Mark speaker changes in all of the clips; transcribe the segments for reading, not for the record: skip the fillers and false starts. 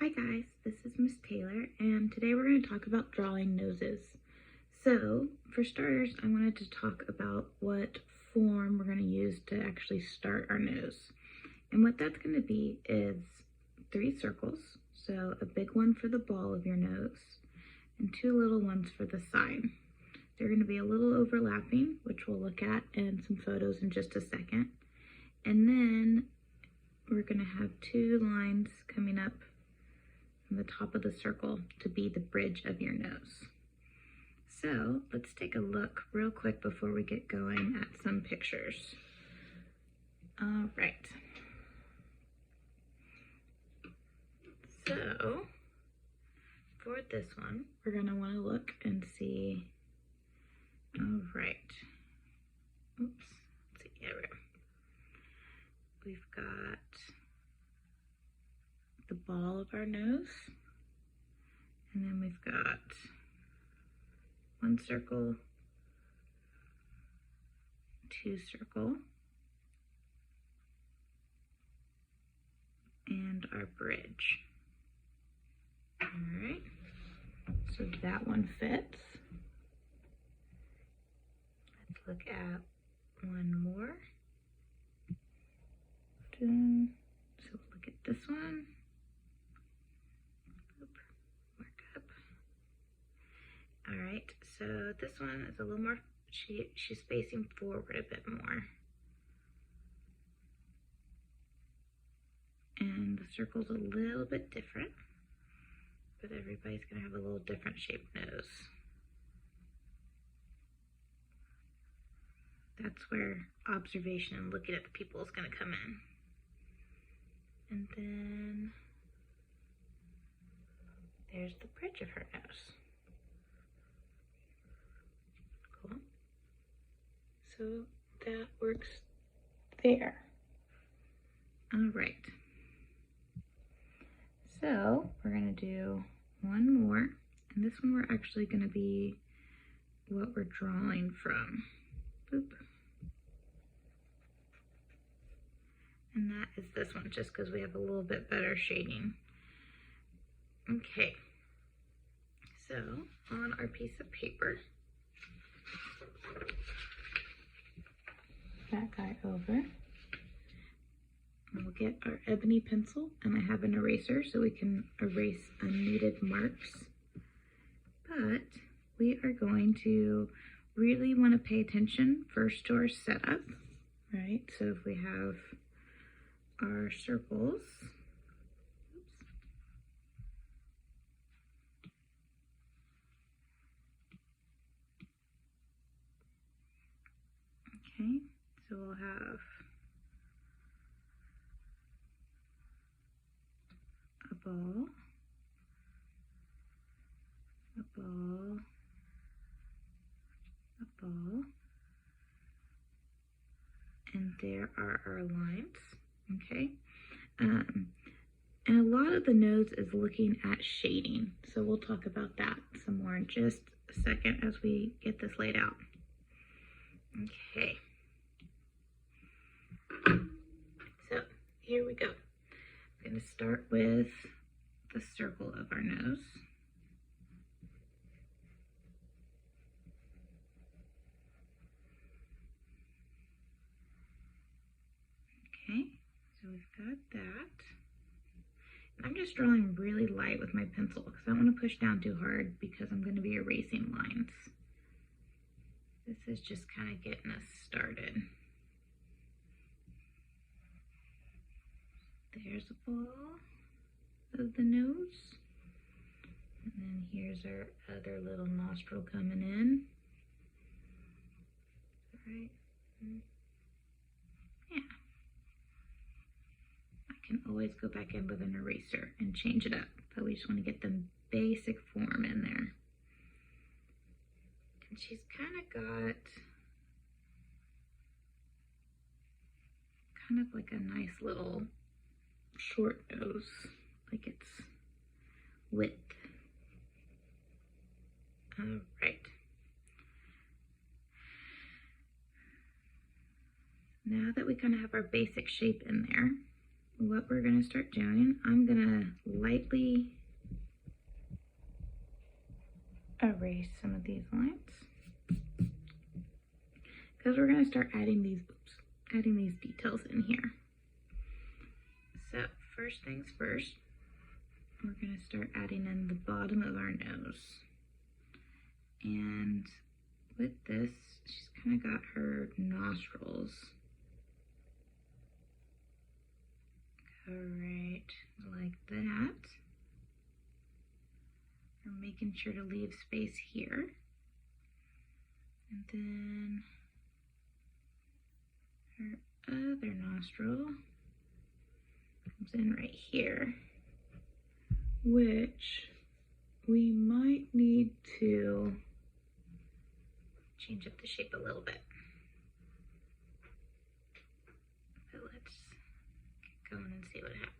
Speaker 1: Hi guys, this is Miss Taylor, and today we're going to talk about drawing noses. So, for starters, I wanted to talk about what form we're going to use to actually start our nose. And what that's going to be is 3 circles, so a big one for the ball of your nose, and 2 little ones for the side. They're going to be a little overlapping, which we'll look at in some photos in just a second. And then we're going to have 2 lines coming up from the top of the circle to be the bridge of your nose. So let's take a look real quick before we get going at some pictures. All right. So for this one, we're going to want to look and see. All right. Oops. Let's see. There we go. We've got the ball of our nose, and then we've got 1 circle, 2 circle, and our bridge. All right, so that one fits. Let's look at one more. So we'll look at this one. Mark up. All right, so this one is a little more, she's facing forward a bit more. And the circle's a little bit different, but everybody's gonna have a little different shaped nose. That's where observation and looking at the people is gonna come in. And then there's the bridge of her nose. Cool. So that works there. All right. So we're gonna do one more, and this one we're actually gonna be what we're drawing from. Boop. And that is this one, just because we have a little bit better shading. Okay, so on our piece of paper, that guy over, we'll get our ebony pencil, and I have an eraser so we can erase unneeded marks. But we are going to really want to pay attention first to our setup, right? So if we have our circles, okay, so we'll have a ball, a ball, a ball, and there are our lines, okay? And a lot of the nose is looking at shading, so we'll talk about that some more in just a second as we get this laid out. Okay. So here we go. I'm going to start with the circle of our nose. Okay, so we've got that. I'm just drawing really light with my pencil because I don't want to push down too hard because I'm going to be erasing lines. This is just kind of getting us started. There's a ball of the nose. And then here's our other little nostril coming in. Right. Yeah. I can always go back in with an eraser and change it up, but we just want to get the basic form in there. And she's kind of got kind of like a nice little short nose, like it's width. All right. Now that we kind of have our basic shape in there, what we're gonna start doing, I'm gonna lightly erase some of these lines because we're gonna start adding these details in here. So first things first, we're gonna start adding in the bottom of our nose. And with this, she's kind of got her nostrils right like that. We're making sure to leave space here. And then her other nostril comes in right here, which we might need to change up the shape a little bit. But let's get going and see what happens.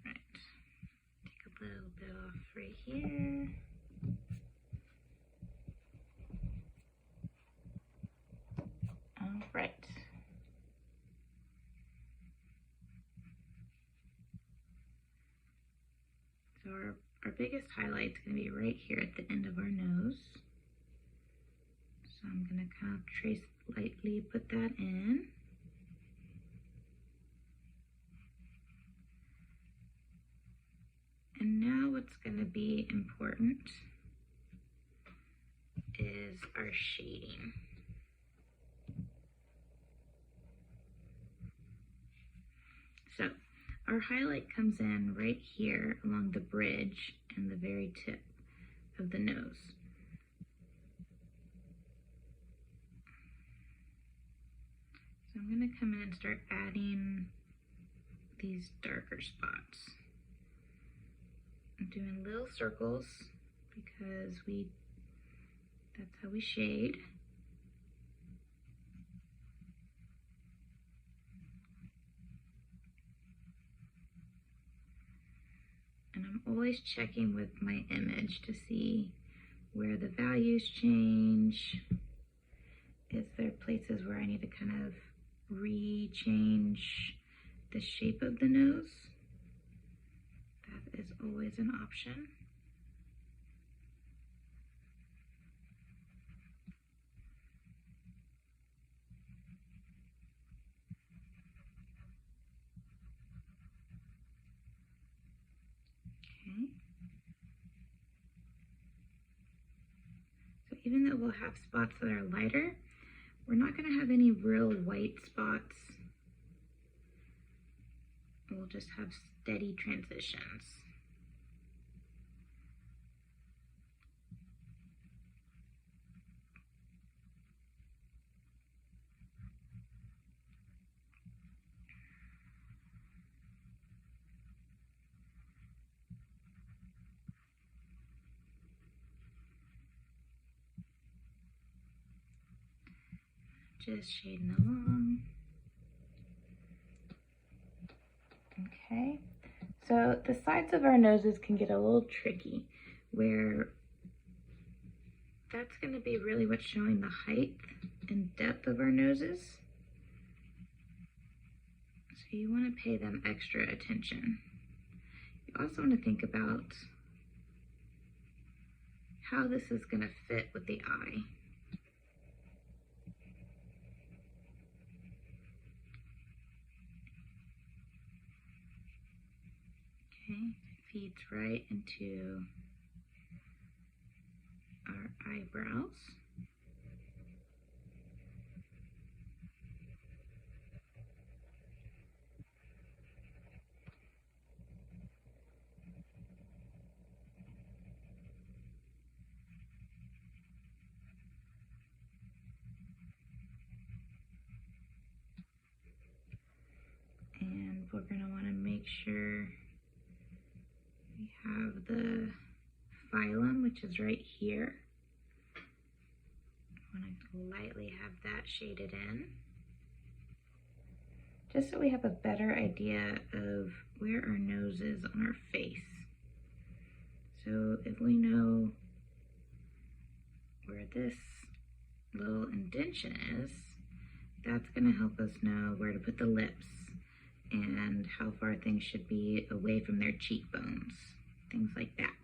Speaker 1: Right, take a little bit off right here. All right. So our biggest highlight's going to be right here at the end of our nose. So I'm going to kind of trace lightly, put that in. And now what's going to be important is our shading. So our highlight comes in right here along the bridge and the very tip of the nose. So I'm going to come in and start adding these darker spots. I'm doing little circles because that's how we shade. And I'm always checking with my image to see where the values change. Is there places where I need to kind of re-change the shape of the nose? That is always an option. Okay. So even though we'll have spots that are lighter, we're not going to have any real white spots. We'll just have steady transitions. Just shading along. Okay, so the sides of our noses can get a little tricky, where that's going to be really what's showing the height and depth of our noses. So you want to pay them extra attention. You also want to think about how this is going to fit with the eye. Okay, feeds right into our eyebrows. And we're going to want to make sure we have the phylum, which is right here. I want to lightly have that shaded in, just so we have a better idea of where our nose is on our face. So if we know where this little indention is, that's going to help us know where to put the lips and how far things should be away from their cheekbones, things like that.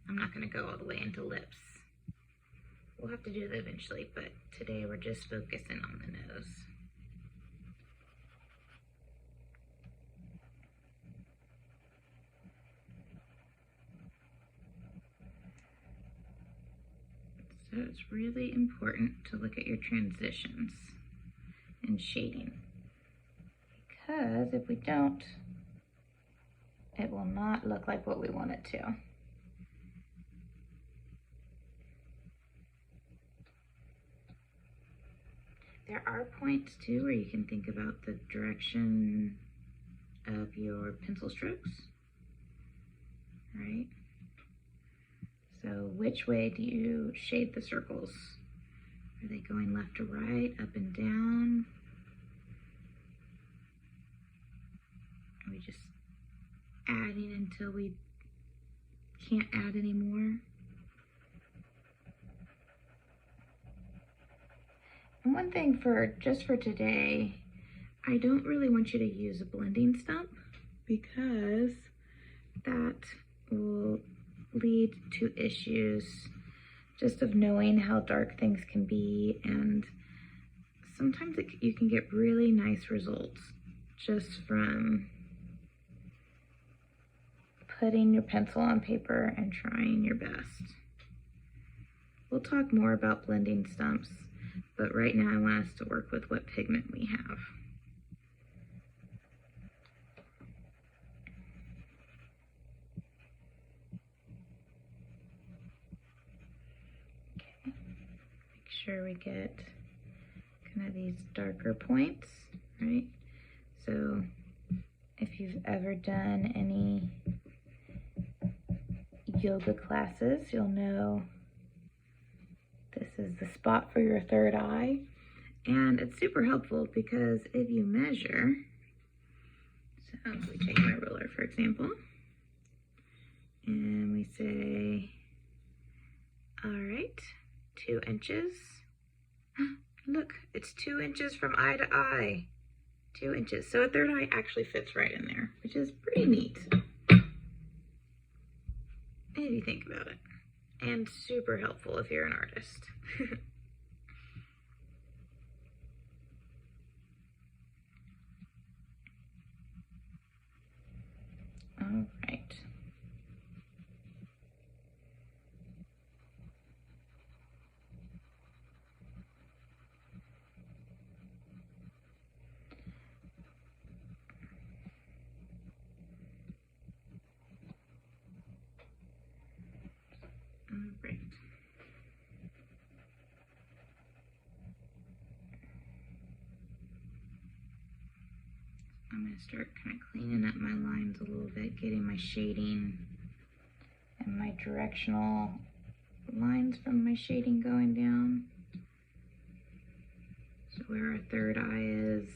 Speaker 1: I'm not going to go all the way into lips. We'll have to do that eventually, but today we're just focusing on the nose. So it's really important to look at your transitions and shading, because if we don't, it will not look like what we want it to. There are points too where you can think about the direction of your pencil strokes, right? So which way do you shade the circles? Are they going left to right, up and down? Are we just adding until we can't add anymore? And one thing just for today, I don't really want you to use a blending stump because that will lead to issues just of knowing how dark things can be, and sometimes you can get really nice results just from putting your pencil on paper and trying your best. We'll talk more about blending stumps, but right now I want us to work with what pigment we have. Sure we get kind of these darker points, right? So if you've ever done any yoga classes, you'll know this is the spot for your third eye. And it's super helpful because if you measure, so if we take my ruler for example, and we say, all right, 2 inches. Look, it's 2 inches from eye to eye. 2 inches. So a third eye actually fits right in there, which is pretty neat if you think about it. And super helpful if you're an artist. All right. Right. I'm going to start kind of cleaning up my lines a little bit, getting my shading and my directional lines from my shading going down. So where our third eye is,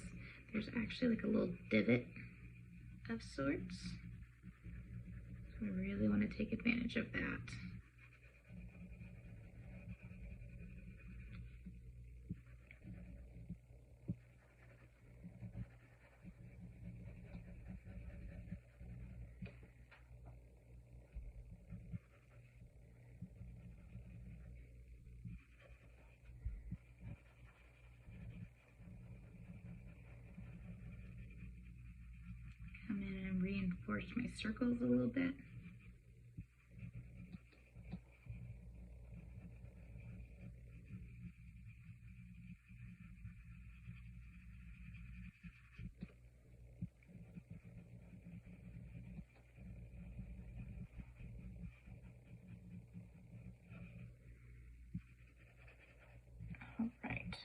Speaker 1: there's actually like a little divot of sorts. So I really want to take advantage of that. Come in and reinforce my circles a little bit. All right.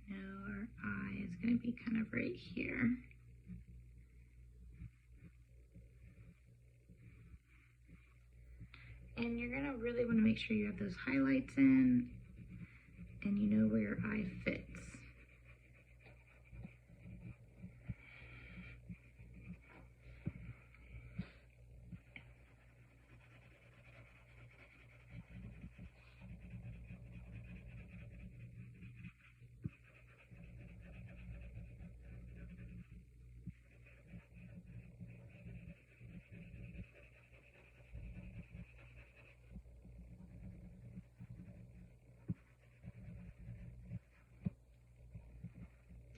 Speaker 1: Now our eye is going to be kind of right here. And you're going to really want to make sure you have those highlights in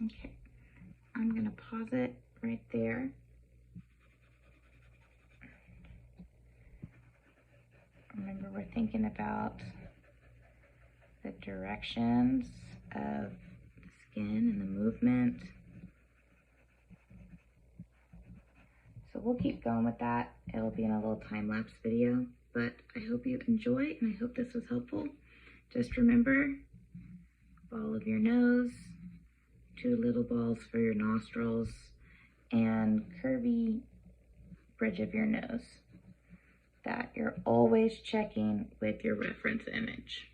Speaker 1: Okay, I'm gonna pause it right there. Remember, we're thinking about the directions of the skin and the movement. So we'll keep going with that. It'll be in a little time-lapse video, but I hope you enjoy and I hope this was helpful. Just remember, ball of your nose, 2 little balls for your nostrils, and curvy bridge of your nose. That you're always checking with your reference image.